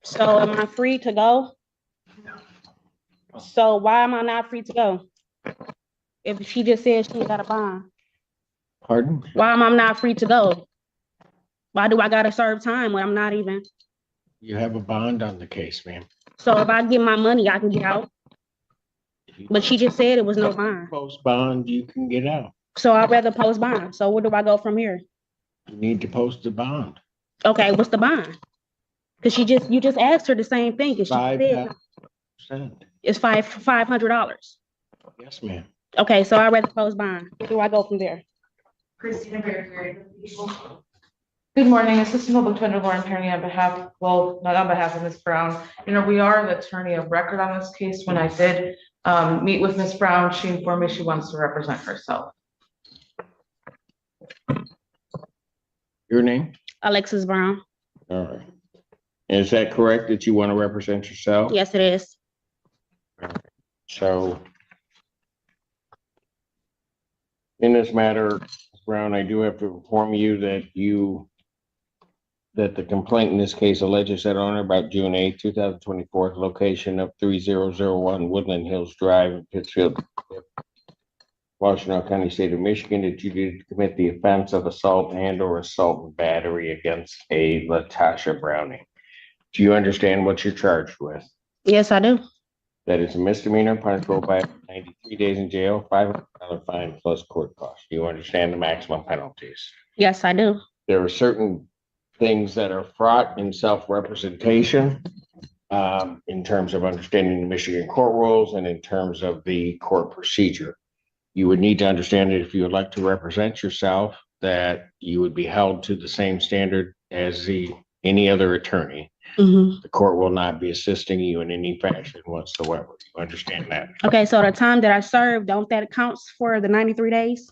So am I free to go? So why am I not free to go? If she just said she got a bond, Pardon? why am I not free to go? Why do I gotta serve time when I'm not even? You have a bond on the case, ma'am. So if I get my money, I can get out. But she just said it was no bond. Post bond, you can get out. So I'd rather post bond. So where do I go from here? You need to post the bond. Okay, what's the bond? Because you just asked her the same thing. Cause she said 5%. it's $500. Yes, ma'am. Okay, so I'd rather post bond. Where do I go from there? Christina Berry. Good morning, Assistant Public Defender Lauren Perry on behalf, well, not on behalf of Ms. Brown. We are the attorney of record on this case. When I did meet with Ms. Brown, she informed me she wants to represent herself. Your name? Alexis Brown. All right. Is that correct that you want to represent yourself? Yes, it is. So in this matter, Ms. Brown, I do have to inform you that the complaint in this case alleges that on or about June 8, 2024, location of 3001 Woodland Hills Drive in Pittsfield, Washtenaw County, State of Michigan, that you did commit the offense of assault and or assault and battery against a Latasha Browning. Do you understand what you're charged with? Yes, I do. That is a misdemeanor, punishable by 93 days in jail, $500 fine plus court costs. Do you understand the maximum penalties? Yes, I do. There are certain things that are fraught in self-representation, in terms of understanding the Michigan court rules and in terms of the court procedure. You would need to understand that if you would like to represent yourself, that you would be held to the same standard as any other attorney. Mm-hmm. The court will not be assisting you in any fashion whatsoever. You understand that? Okay, so the time that I served, don't that counts for the 93 days?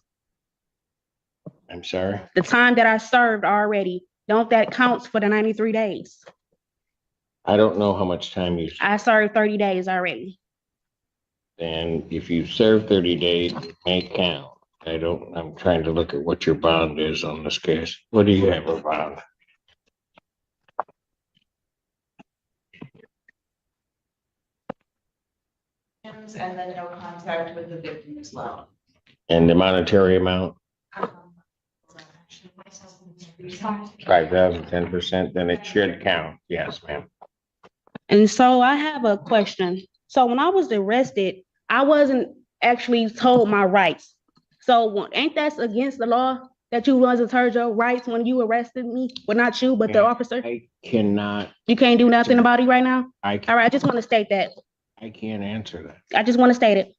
I'm sorry? The time that I served already, don't that counts for the 93 days? I don't know how much time I served 30 days already. and if you serve 30 days, it may count. I'm trying to look at what your bond is on this case. What do you have a bond? And then no contact with the victim as well. And the monetary amount? 5,000, 10%, then it should count. Yes, ma'am. And so I have a question. So when I was arrested, I wasn't actually told my rights. So ain't that against the law that you wasn't told your rights when you arrested me? Well, not you, but the officer. I cannot. You can't do nothing about it right now? All right, I just want to state that. I can't answer that. I just want to state it.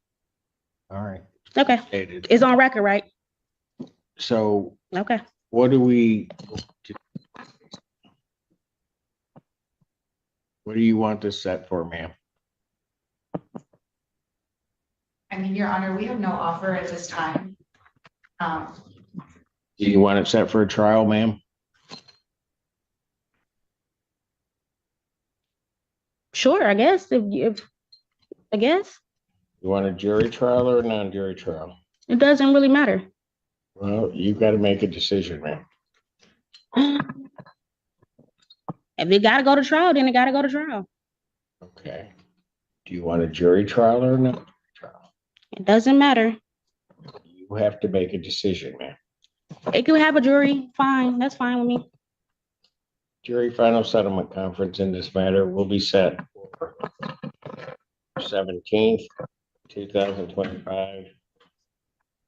All right. Okay. Stated. It's on record, right? So Okay. what do you want this set for, ma'am? Your Honor, we have no offer at this time. Do you want it set for a trial, ma'am? Sure, I guess. I guess. You want a jury trial or a non-jury trial? It doesn't really matter. Well, you've got to make a decision, ma'am. If it got to go to trial, then it got to go to trial. Okay. Do you want a jury trial or a non-jury trial? It doesn't matter. You have to make a decision, ma'am. It could have a jury. Fine. That's fine with me. Jury final settlement conference in this matter will be set for 17th, 2025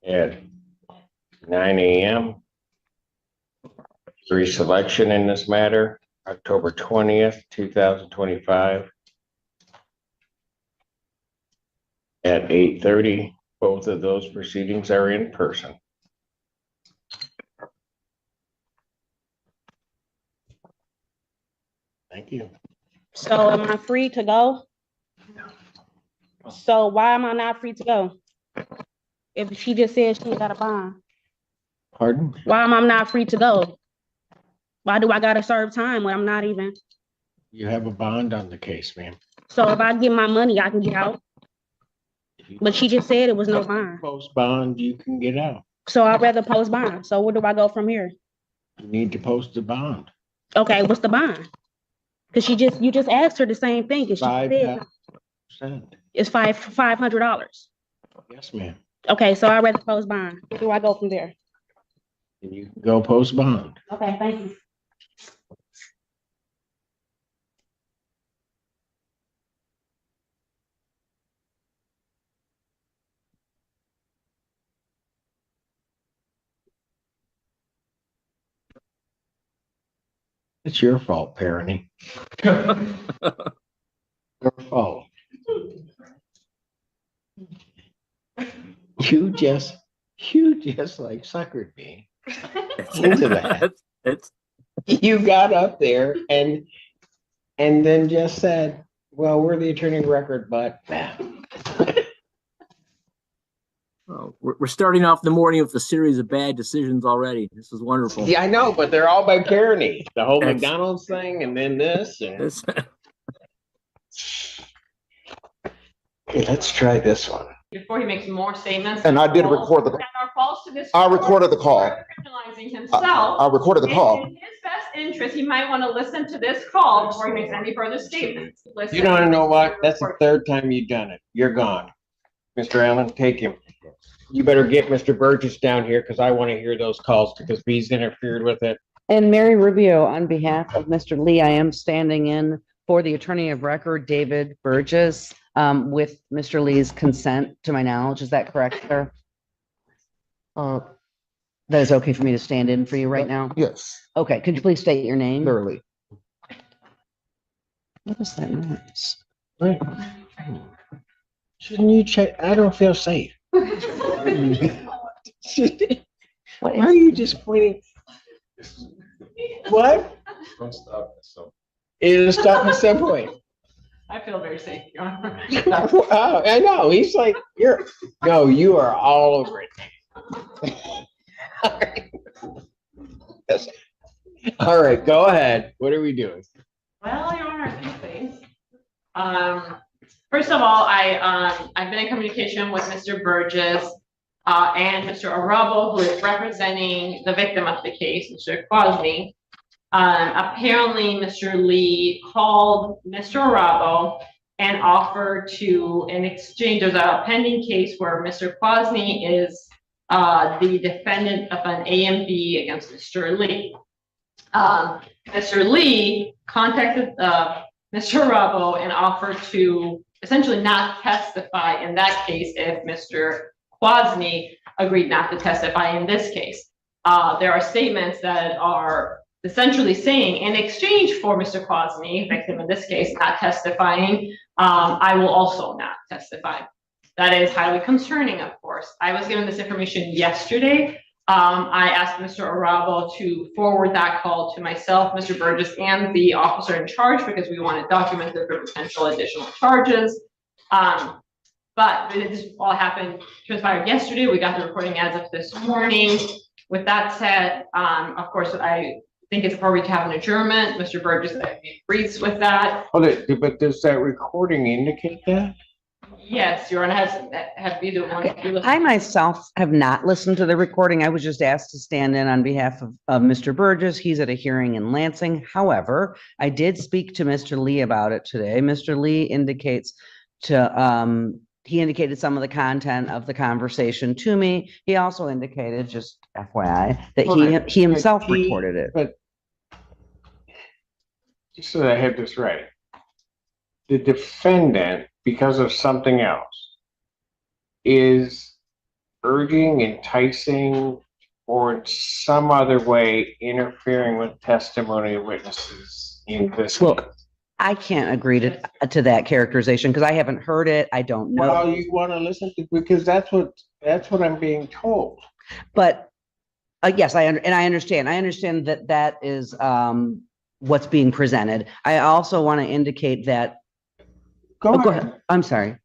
at 9 a.m. Jury selection in this matter, October 20th, 2025 at 8:30. Both of those proceedings are in person. Thank you. So am I free to go? So why am I not free to go? If she just said she got a bond, Pardon? why am I not free to go? Why do I gotta serve time when I'm not even? You have a bond on the case, ma'am. So if I get my money, I can get out. But she just said it was no bond. Post bond, you can get out. So I'd rather post bond. So where do I go from here? You need to post the bond. Okay, what's the bond? Because you just asked her the same thing, and she said 5%. it's $500. Yes, ma'am. Okay, so I read the post bond. Where do I go from there? And you can go post bond. Okay, thank you. It's your fault, parenting. Your fault. You just like suckered me into that. You got up there and then just said, well, we're the attorney of record, but Oh, we're starting off the morning with a series of bad decisions already. This is wonderful. yeah, I know, but they're all by parody. The whole Excellent. McDonald's thing and then this. And This- okay, let's try this one. Before he makes more statements. And I did record the- That are false to this. I court, recorded the call. Criminalizing himself. I recorded the And call. in his best interest, he might want to listen to this call before he makes any further statements. Listen. You don't know what? That's the third time you've done it. You're gone. Mr. Allen, take him. You better get Mr. Burgess down here because I want to hear those calls because he's interfered with it. And Mary Rubio, on behalf of Mr. Lee, I am standing in for the attorney of record, David Burgess, with Mr. Lee's consent, to my knowledge. Is that correct, sir? That is okay for me to stand in for you right now? Yes, Okay, could you please state your name? literally. What is that noise? Shouldn't you check? I don't feel safe. What Why are is, you just pointing? What? It'll stop at some point. I feel very safe, Your Honor. Oh, I know. He's like, you are all over it. Yes. All right, go ahead. What are we doing? Well, Your Honor, a few things. First of all, I've been in communication with Mr. Burgess and Mr. Arabo, who is representing the victim of the case, Mr. Quasny. Apparently, Mr. Lee called Mr. Arabo and offered to, in exchange, there's a pending case where Mr. Quasny is the defendant of an AMD against Mr. Lee. Mr. Lee contacted Mr. Arabo and offered to essentially not testify in that case if Mr. Quasny agreed not to testify in this case. There are statements that are essentially saying, in exchange for Mr. Quasny, victim in this case, not testifying, I will also not testify. That is highly concerning, of course. I was given this information yesterday. I asked Mr. Arabo to forward that call to myself, Mr. Burgess, and the officer in charge because we want it documented for potential additional charges. But this all transpired yesterday. We got the recording as of this morning. With that said, of course, I think it's appropriate to have an adjournment. Mr. Burgess agrees with that. But does that recording indicate that? Yes, Your Honor, have either one. I myself have not listened to the recording. I was just asked to stand in on behalf of Mr. Burgess. He's at a hearing in Lansing. However, I did speak to Mr. Lee about it today. Mr. Lee indicates he indicated some of the content of the conversation to me. He also indicated, just FYI, that he himself recorded it. But just so that I have this right, the defendant, because of something else, is urging, enticing, or in some other way interfering with testimony of witnesses in this Well, case. I can't agree to that characterization because I haven't heard it. I don't know. Well, you want to listen to, because that's what I'm being told. But yes, I understand. I understand that is what's being presented. I also want to indicate that. Go ahead. I'm sorry.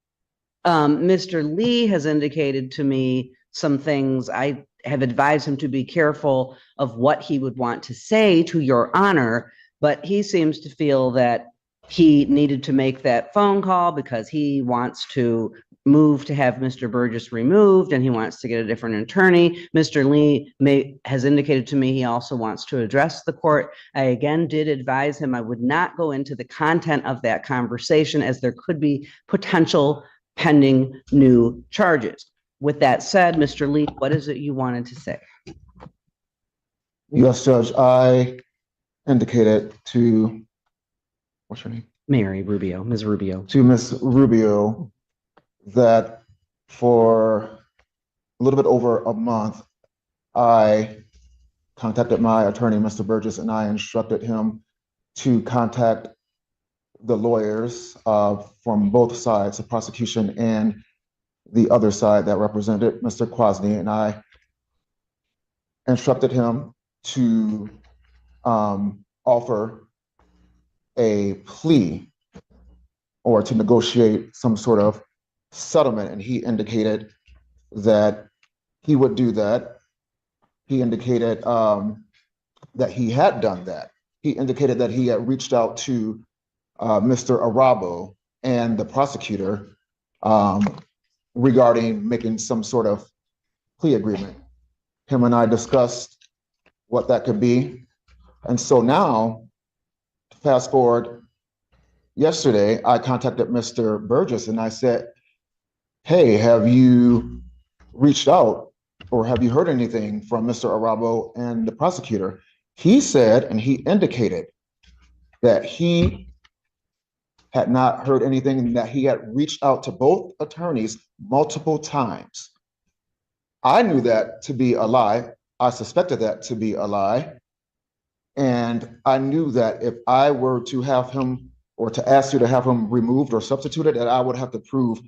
Mr. Lee has indicated to me some things. I have advised him to be careful of what he would want to say to Your Honor, but he seems to feel that he needed to make that phone call because he wants to move to have Mr. Burgess removed and he wants to get a different attorney. Mr. Lee has indicated to me he also wants to address the court. I again did advise him I would not go into the content of that conversation as there could be potential pending new charges. With that said, Mr. Lee, what is it you wanted to say? Yes, Judge, I indicated to, what's your name? Mary Rubio, Ms. Rubio. To Ms. Rubio that for a little bit over a month, I contacted my attorney, Mr. Burgess, and I instructed him to contact the lawyers from both sides, the prosecution and the other side that represented Mr. Kwasny, and I instructed him to offer a plea or to negotiate some sort of settlement, and he indicated that he would do that. He indicated that he had done that. He indicated that he had reached out to Mr. Arabo and the prosecutor regarding making some sort of plea agreement. Him and I discussed what that could be. And so now, fast forward, yesterday, I contacted Mr. Burgess and I said, hey, have you reached out or have you heard anything from Mr. Arabo and the prosecutor? He said, and he indicated that he had not heard anything and that he had reached out to both attorneys multiple times. I knew that to be a lie. I suspected that to be a lie. And I knew that if I were to have him or to ask you to have him removed or substituted, that I would have to prove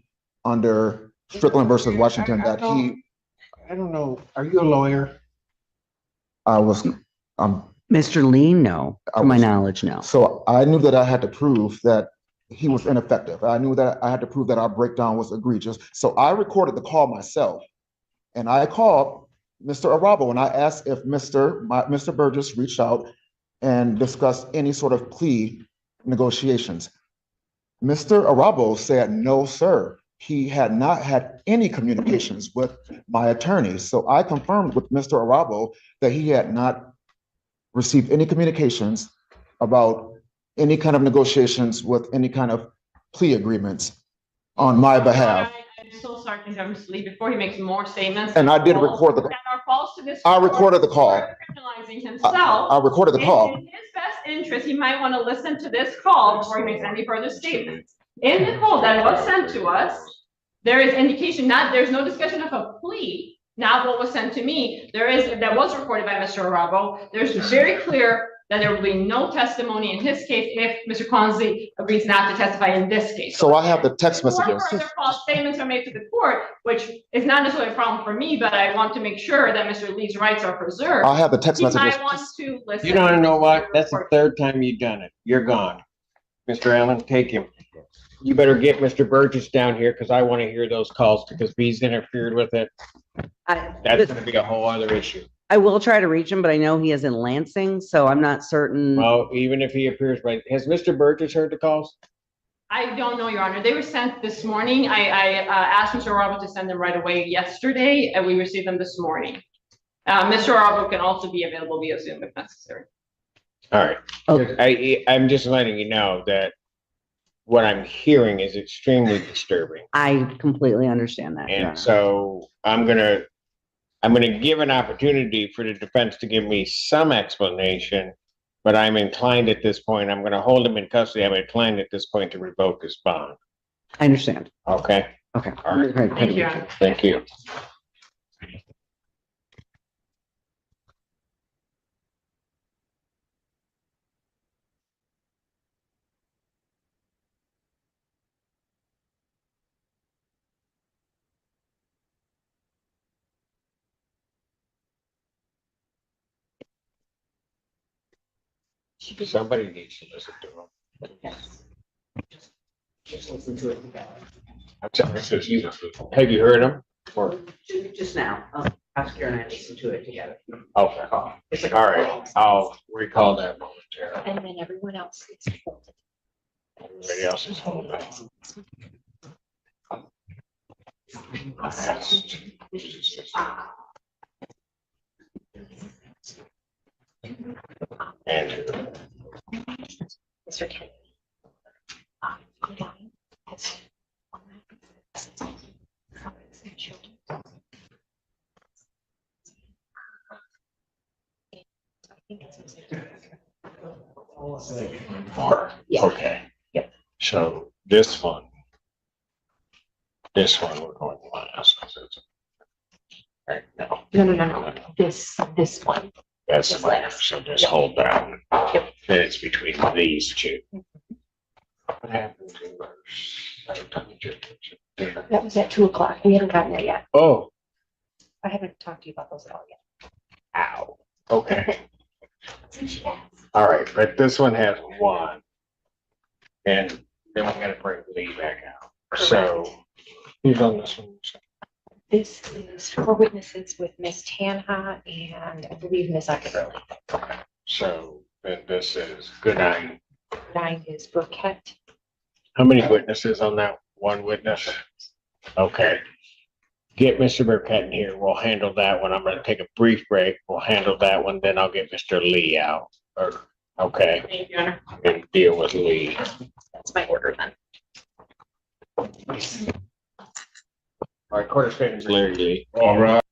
under Strickland versus Washington that he. I don't know. Are you a lawyer? I was. Mr. Lee, no. To my knowledge, no. So I knew that I had to prove that he was ineffective. I knew that I had to prove that our breakdown was egregious. So I recorded the call myself, and I called Mr. Arabo and I asked if Mr. Burgess reached out and discussed any sort of plea negotiations. Mr. Arabo said, no, sir. He had not had any communications with my attorney. So I confirmed with Mr. Arabo that he had not received any communications about any kind of negotiations with any kind of plea agreements on my behalf. I'm so sorry to have Mr. Lee before he makes more statements. And I did record the. That are false to this. I recorded the call. Criminalizing himself. I recorded the call. In his best interest, he might want to listen to this call before he makes any further statements. In the call that was sent to us, there is indication there's no discussion of a plea. Not what was sent to me. That was recorded by Mr. Arabo. There's very clear that there will be no testimony in his case if Mr. Consley agrees not to testify in this case. So I have the text messages. Further false statements are made to the court, which is not necessarily a problem for me, but I want to make sure that Mr. Lee's rights are preserved. I have the text He messages. might want to listen. You don't know what? That's the third time you've done it. You're gone. Mr. Allen, take him. You better get Mr. Burgess down here because I want to hear those calls because if he's interfered with it, that's going to be a whole other issue. I will try to reach him, but I know he is in Lansing, so I'm not certain. Well, even if he appears, has Mr. Burgess heard the calls? I don't know, Your Honor. They were sent this morning. I asked Mr. Arabo to send them right away yesterday, and we received them this morning. Mr. Arabo can also be available via Zoom if necessary. All right. Okay. I'm just letting you know that what I'm hearing is extremely disturbing. I completely understand that. Your And Honor. so I'm gonna give an opportunity for the defense to give me some explanation, but I'm inclined at this point, I'm gonna hold him in custody. I'm inclined at this point to revoke his bond. I understand. Okay? Okay. All right. Thank you, Your Honor. Thank you. Somebody needs to listen to him. Just listen to it. Have you heard him? Or, Just now. Prosecutor and I listened to it together. okay, all right, I'll recall that momentarily. And then everyone else gets folded. Everybody else is holding. And Mr. Kennedy. four, Yeah. okay. Yep. So this one we're going last. Right, no, No. This one. that's This fine, last. so just hold that one. Yep. Then it's between these two. What happened to ours? That was at 2:00. We haven't gotten there yet. Oh, I haven't talked to you about those at all yet. ow, okay. All right, but this one has one. And then we gotta bring Lee back out. So who's on this one? This is for witnesses with Miss Tanha and I believe Miss Ackerley. So then this is good night. 9 is Burkett. How many witnesses on that? One witness? Okay. Get Mr. Burkett in here. We'll handle that one. I'm gonna take a brief break. We'll handle that one, then I'll get Mr. Lee out. Or, okay, Thank you, Your Honor. and deal with Lee. That's my order then. All right, court is Larry Lee. All right.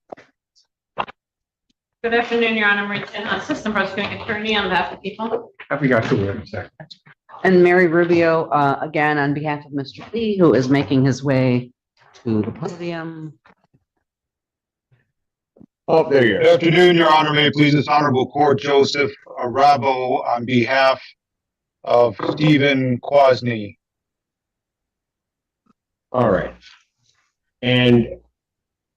Good afternoon, Your Honor. Marie Tenha, Assistant Prosecuting Attorney on behalf of the people. I forgot to wait a second. And Mary Rubio, again, on behalf of Mr. Lee, who is making his way to the podium. Oh, there you Good go. afternoon, Your Honor. May it please this honorable court, Joseph Arabo on behalf of Stephen Quasny. All right. And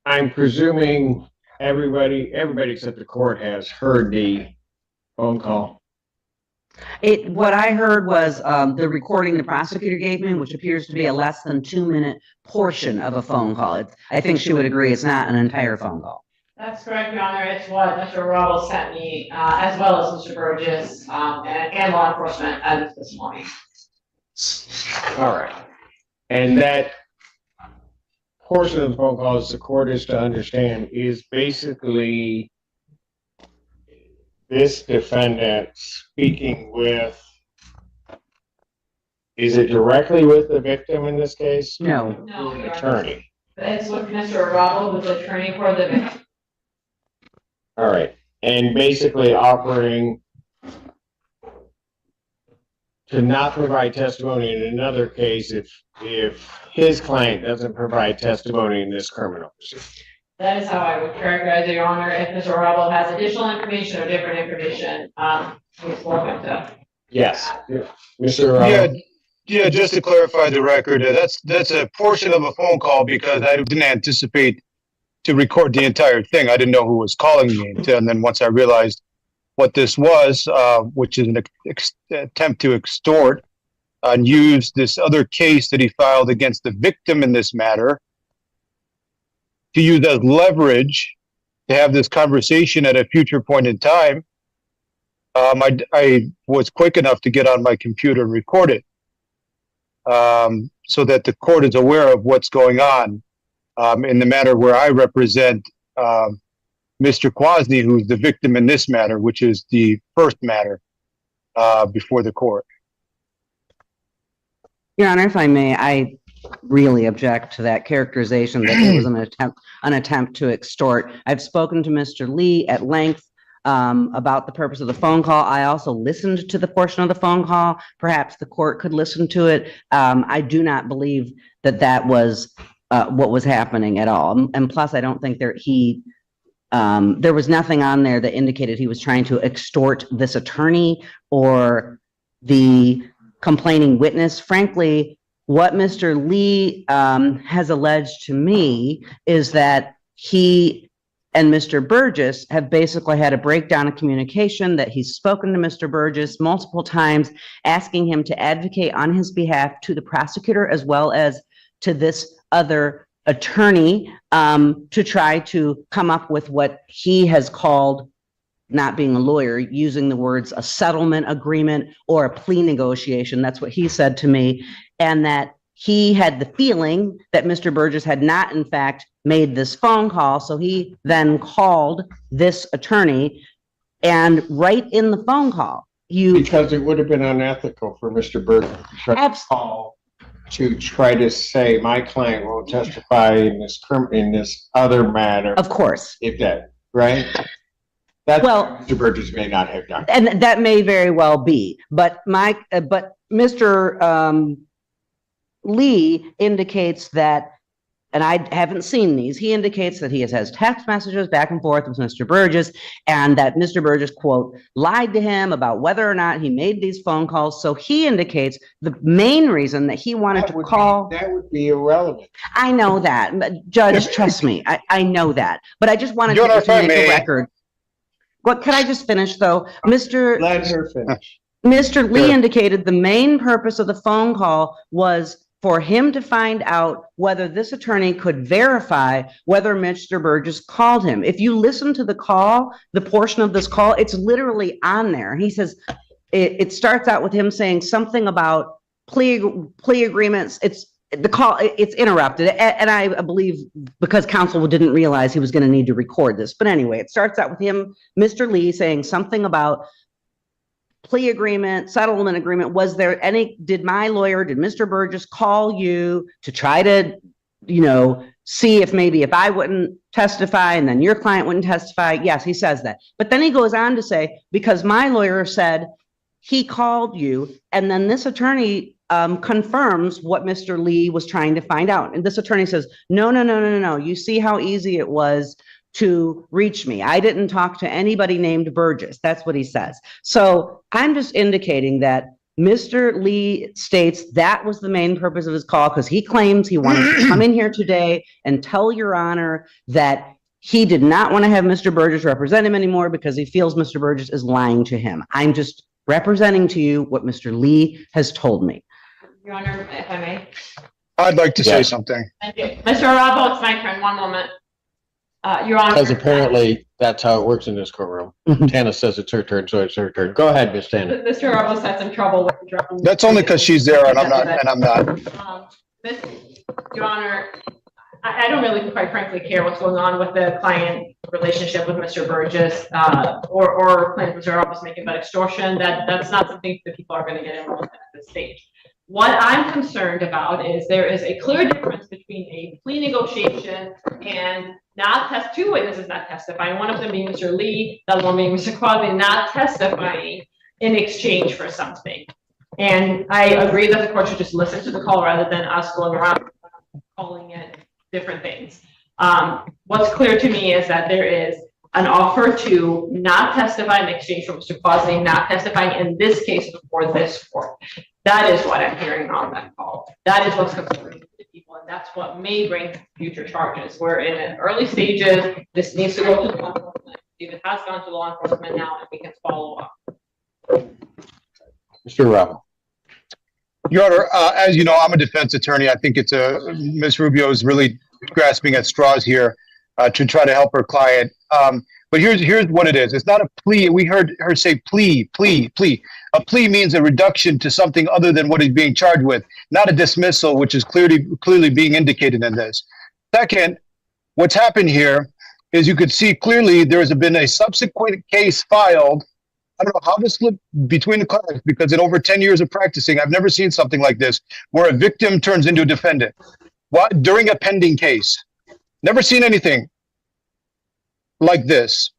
I'm presuming everybody except the court has heard the phone call. What I heard was, the recording the prosecutor gave me, which appears to be a less than 2-minute portion of a phone call. I think she would agree it's not an entire phone call. That's correct, Your Honor. It's what Mr. Rubble sent me, as well as Mr. Burgess, and law enforcement as of this morning. All right. And that portion of the phone calls the court is to understand is basically this defendant speaking with, is it directly with the victim in this case? No. No, Your Honor. Attorney. It's with Mr. Rubble, who's the attorney for the victim. All right. And basically offering to not provide testimony in another case if his client doesn't provide testimony in this criminal proceeding. That is how I would characterize it, Your Honor. If Mr. Rubble has additional information or different information, he's welcome to. Yes. Mr. Yeah, just to clarify the record, that's a portion of a phone call because I didn't anticipate to record the entire thing. I didn't know who was calling me. And then once I realized what this was, which is an attempt to extort and use this other case that he filed against the victim in this matter to use as leverage to have this conversation at a future point in time, I was quick enough to get on my computer and record it so that the court is aware of what's going on in the matter where I represent Mr. Quasny, who's the victim in this matter, which is the first matter before the court. Your Honor, if I may, I really object to that characterization that it was an attempt to extort. I've spoken to Mr. Lee at length about the purpose of the phone call. I also listened to the portion of the phone call. Perhaps the court could listen to it. I do not believe that was what was happening at all. And plus, I don't think there was nothing on there that indicated he was trying to extort this attorney or the complaining witness. Frankly, what Mr. Lee has alleged to me is that he and Mr. Burgess have basically had a breakdown of communication, that he's spoken to Mr. Burgess multiple times, asking him to advocate on his behalf to the prosecutor as well as to this other attorney to try to come up with what he has called, not being a lawyer, using the words a settlement agreement or a plea negotiation. That's what he said to me. And that he had the feeling that Mr. Burgess had not, in fact, made this phone call. So he then called this attorney, and right in the phone call, Because it would have been unethical for Mr. Burgess to try to call to try to say my client won't testify in this other matter. Of course. If that, right? That's Well, what Mr. Burgess may not have done. and that may very well be, but Mr. Lee indicates that, and I haven't seen these, he indicates that he has text messages back and forth with Mr. Burgess, and that Mr. Burgess, quote, lied to him about whether or not he made these phone calls. So he indicates the main reason that he wanted to call. That would be irrelevant. I know that, but Judge, trust me, I know that, but I just wanted Your Honor, to if I make a may. record. What, can I just finish though? Let her finish. Mr. Lee Sure. indicated the main purpose of the phone call was for him to find out whether this attorney could verify whether Mr. Burgess called him. If you listen to the call, the portion of this call, it's literally on there. He says, it starts out with him saying something about plea agreements. The call, it's interrupted. And I believe because counsel didn't realize he was going to need to record this. But anyway, it starts out with him, Mr. Lee, saying something about plea agreement, settlement agreement. Was there any, did Mr. Burgess call you to try to, see if maybe if I wouldn't testify and then your client wouldn't testify? Yes, he says that. But then he goes on to say, because my lawyer said he called you, and then this attorney confirms what Mr. Lee was trying to find out. And this attorney says, no. You see how easy it was to reach me. I didn't talk to anybody named Burgess. That's what he says. So I'm just indicating that Mr. Lee states that was the main purpose of his call, because he claims he wanted to come in here today and tell Your Honor that he did not want to have Mr. Burgess represent him anymore because he feels Mr. Burgess is lying to him. I'm just representing to you what Mr. Lee has told me. Your Honor, if I may. I'd like to say something. Thank you. Mr. Arabo, it's my turn. One moment. Your Honor. Because apparently that's how it works in this courtroom. Tana says it's her turn, so it's her turn. Go ahead, Miss Tana. Mr. Arabo had some trouble with interrupting. That's only because she's there and I'm not. Your Honor, I don't really, quite frankly, care what's going on with the client relationship with Mr. Burgess, or claims Mr. Arabo is making about extortion. That's not something that people are going to get involved in at this stage. What I'm concerned about is there is a clear difference between a plea negotiation and two witnesses not testifying, one of them being Mr. Lee, the other one being Mr. Quadley, not testifying in exchange for something. And I agree that the court should just listen to the call rather than us going around calling it different things. What's clear to me is that there is an offer to not testify in exchange for Mr. Quadley not testifying in this case before this court. That is what I'm hearing on that call. That is what's concerning to people, and that's what may bring future charges. We're in an early stages. This needs to go to law enforcement. If it has gone to law enforcement now, and we can follow up. Mr. Arabo. Your Honor, as you know, I'm a defense attorney. I think it's Ms. Rubio is really grasping at straws here to try to help her client. But here's what it is. It's not a plea. We heard her say plea. A plea means a reduction to something other than what he's being charged with, not a dismissal, which is clearly being indicated in this. Second, what's happened here is you could see clearly there has been a subsequent case filed. I don't know how to slip between the clients, because in over 10 years of practicing, I've never seen something like this, where a victim turns into a defendant. What? During a pending case. Never seen anything like this.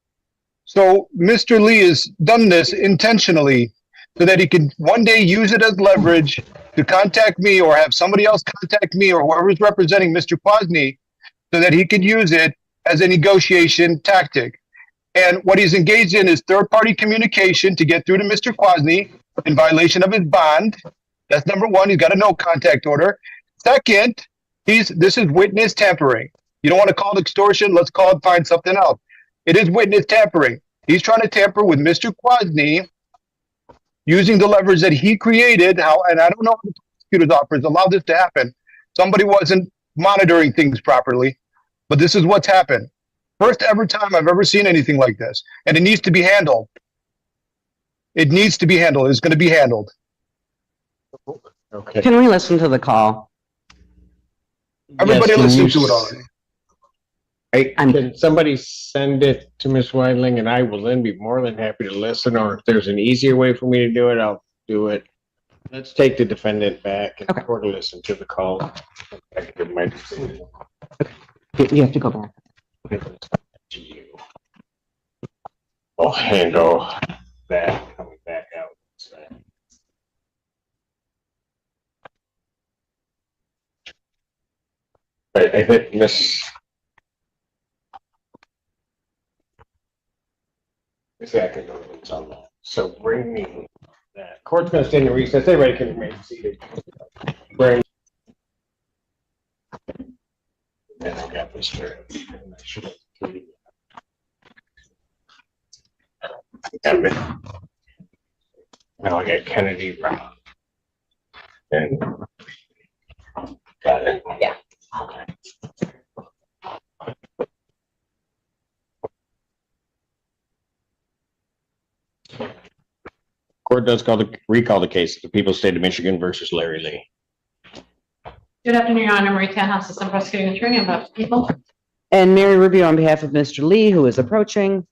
So Mr. Lee has done this intentionally so that he can one day use it as leverage to contact me or have somebody else contact me or whoever is representing Mr. Quasny, so that he could use it as a negotiation tactic. And what he's engaged in is third-party communication to get through to Mr. Quasny in violation of his bond. That's number one. He's got a no contact order. Second, this is witness tampering. You don't want to call it extortion. Let's find something else. It is witness tampering. He's trying to tamper with Mr. Quasny using the leverage that he created. And I don't know how the prosecutor's office allowed this to happen. Somebody wasn't monitoring things properly, but this is what's happened. First ever time I've ever seen anything like this. And it needs to be handled. It needs to be handled. It's going to be handled. Okay. Can we listen to the call? Everybody Yes, can you listened to it already. Can somebody send it to Ms. Weidling and I will then be more than happy to listen, or if there's an easier way for me to do it, I'll do it. Let's take the defendant back and Okay. or listen to the call. I can give my decision You have to go back. to you. I'll handle that coming back out. But I think Miss Atkins on that. So bring me that. Court's gonna stand in recess. Everybody can remain seated. Bring. And I got this here. Now I got Kennedy Brown. And got it. Yeah. Okay. Court does recall the case of the People's State of Michigan versus Larry Lee. Good afternoon, Your Honor. Marie Tanhouse, Assistant Prosecuting Attorney on behalf of the people. And Mary Rubio on behalf of Mr. Lee, who is approaching.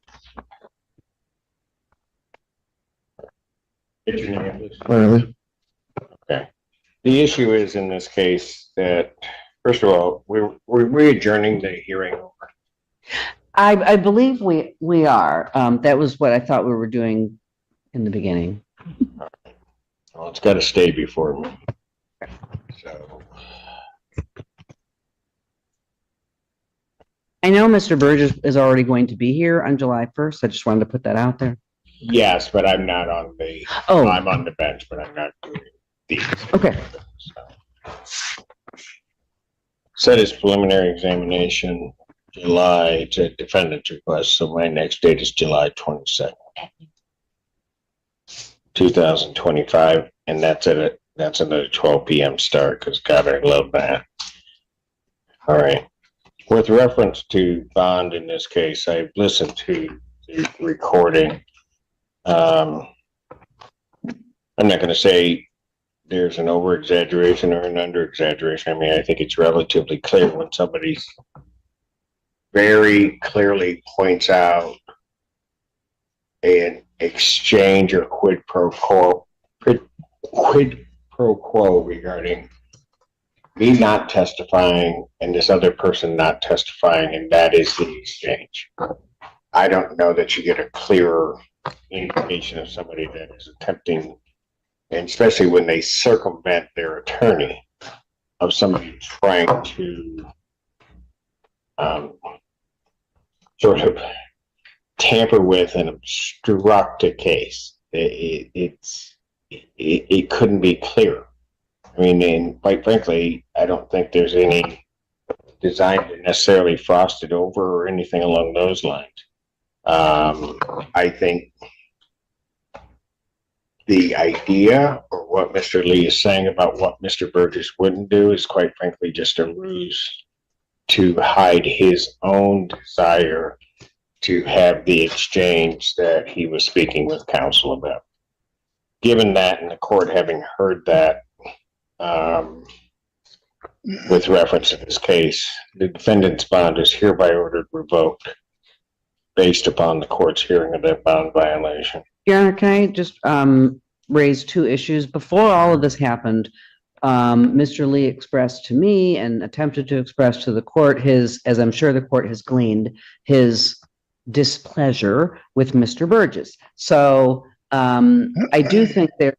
Get your name, please. Clearly. Okay. The issue is in this case that, first of all, we're adjourning the hearing over. I believe we are. That was what I thought we were doing in the beginning. Well, it's got to stay before me. So. I know Mr. Burgess is already going to be here on July 1st. I just wanted to put that out there. Yes, but I'm not on the, Oh, I'm on the bench, but I'm not doing these. okay. So. Set his preliminary examination July to defendant's request, so my next date is July 22nd. 2025, and that's another 12 p.m. start, because God, I love that. All right. With reference to bond in this case, I've listened to the recording. I'm not going to say there's an over exaggeration or an under exaggeration. I mean, I think it's relatively clear when somebody very clearly points out an exchange or quid pro quo regarding me not testifying and this other person not testifying, and that is the exchange. I don't know that you get a clearer indication of somebody that is attempting, and especially when they circumvent their attorney, of somebody trying to sort of tamper with and obstruct a case. It couldn't be clearer. I mean, and quite frankly, I don't think there's any design to necessarily frost it over or anything along those lines. I think the idea or what Mr. Lee is saying about what Mr. Burgess wouldn't do is quite frankly just a ruse to hide his own desire to have the exchange that he was speaking with counsel about. Given that, and the court having heard that, with reference to this case, the defendant's bond is hereby ordered revoked based upon the court's hearing of that bond violation. Your Honor, can I just raise two issues? Before all of this happened, Mr. Lee expressed to me and attempted to express to the court his, as I'm sure the court has gleaned, his displeasure with Mr. Burgess. So I do think there,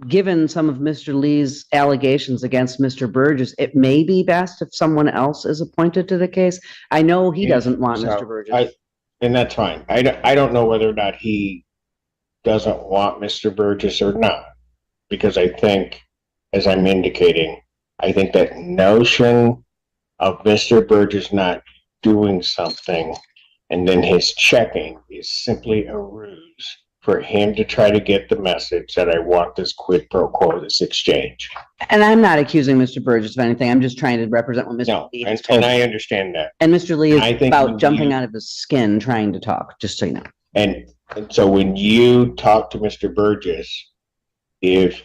given some of Mr. Lee's allegations against Mr. Burgess, it may be best if someone else is appointed to the case. I know he doesn't want Mr. Burgess. And that's fine. I don't know whether or not he doesn't want Mr. Burgess or not, because I think, as I'm indicating, I think that notion of Mr. Burgess not doing something and then his checking is simply a ruse for him to try to get the message that I want this quid pro quo, this exchange. And I'm not accusing Mr. Burgess of anything. I'm just trying to represent what Mr. No, Lee has and told me. I understand that. And Mr. Lee I is think about when jumping you- out of his skin trying to talk, just so you know. And so when you talk to Mr. Burgess, if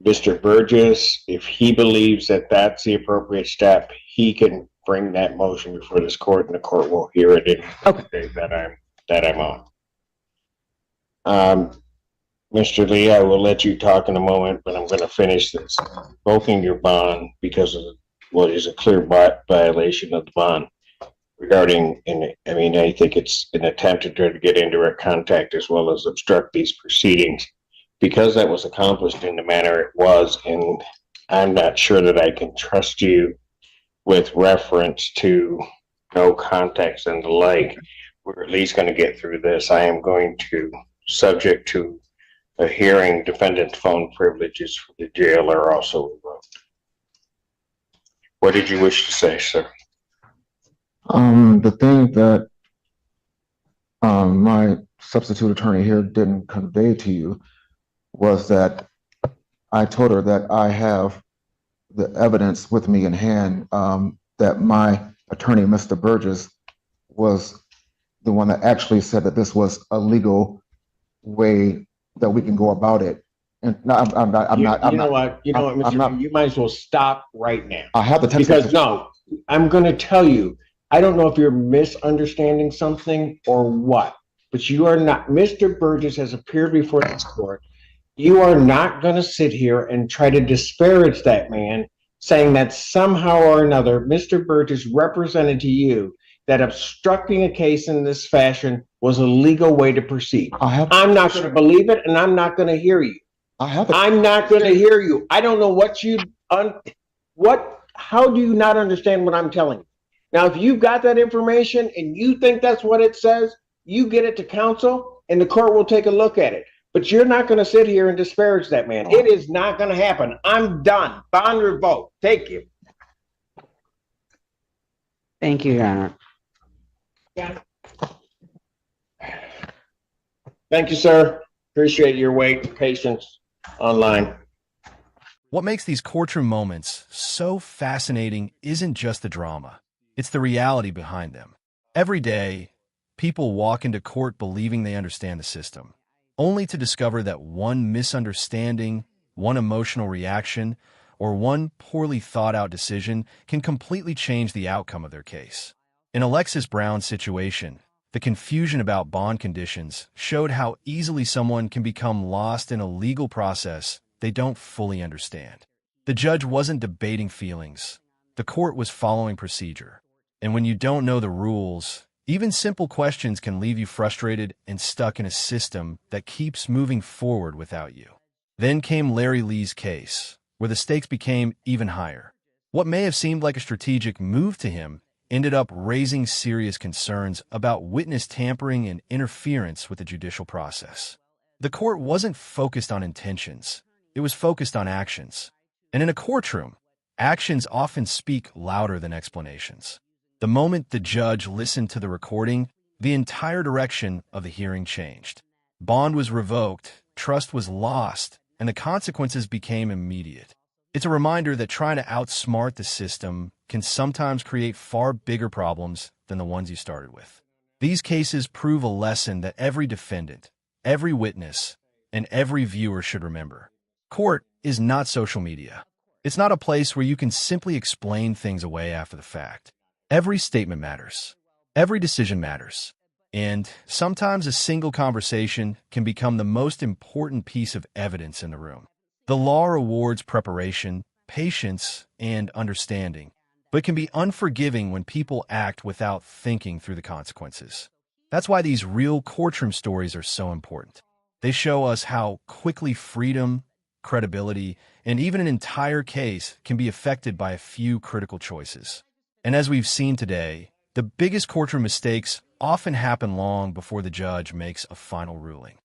Mr. Burgess, if he believes that that's the appropriate step, he can bring that motion before this court and the court will hear it in the day that I'm on. Mr. Lee, I will let you talk in a moment, but I'm going to finish this. Revoking your bond because of what is a clear violation of the bond regarding, I think it's an attempt to try to get indirect contact as well as obstruct these proceedings. Because that was accomplished in the manner it was, and I'm not sure that I can trust you with reference to no context and the like, we're at least going to get through this. I am going to, subject to a hearing, defendant's phone privileges for the jail are also revoked. What did you wish to say, sir? The thing that my substitute attorney here didn't convey to you was that I told her that I have the evidence with me in hand, that my attorney, Mr. Burgess, was the one that actually said that this was a legal way that we can go about it. And no, I'm not. You know what, Mr. You might as well stop right now. I have the text Because message. no, I'm going to tell you, I don't know if you're misunderstanding something or what, but you are not. Mr. Burgess has appeared before this court. You are not going to sit here and try to disparage that man, saying that somehow or another, Mr. Burgess represented to you that obstructing a case in this fashion was a legal way to proceed. I'm not going to believe it, and I'm not going to hear you. I'm not going to hear you. I don't know how do you not understand what I'm telling you? Now, if you've got that information and you think that's what it says, you get it to counsel and the court will take a look at it. But you're not going to sit here and disparage that man. It is not going to happen. I'm done. Bond revoked. Take you. Thank you, Your Honor. Thank you, sir. Appreciate your wait and patience online. What makes these courtroom moments so fascinating isn't just the drama. It's the reality behind them. Every day, people walk into court believing they understand the system, only to discover that one misunderstanding, one emotional reaction, or one poorly thought-out decision can completely change the outcome of their case. In Alexis Brown's situation, the confusion about bond conditions showed how easily someone can become lost in a legal process they don't fully understand. The judge wasn't debating feelings. The court was following procedure. And when you don't know the rules, even simple questions can leave you frustrated and stuck in a system that keeps moving forward without you. Then came Larry Lee's case, where the stakes became even higher. What may have seemed like a strategic move to him ended up raising serious concerns about witness tampering and interference with the judicial process. The court wasn't focused on intentions. It was focused on actions. And in a courtroom, actions often speak louder than explanations. The moment the judge listened to the recording, the entire direction of the hearing changed. Bond was revoked, trust was lost, and the consequences became immediate. It's a reminder that trying to outsmart the system can sometimes create far bigger problems than the ones you started with. These cases prove a lesson that every defendant, every witness, and every viewer should remember. Court is not social media. It's not a place where you can simply explain things away after the fact. Every statement matters. Every decision matters. And sometimes a single conversation can become the most important piece of evidence in the room. The law rewards preparation, patience, and understanding, but can be unforgiving when people act without thinking through the consequences. That's why these real courtroom stories are so important. They show us how quickly freedom, credibility, and even an entire case can be affected by a few critical choices. And as we've seen today, the biggest courtroom mistakes often happen long before the judge makes a final ruling.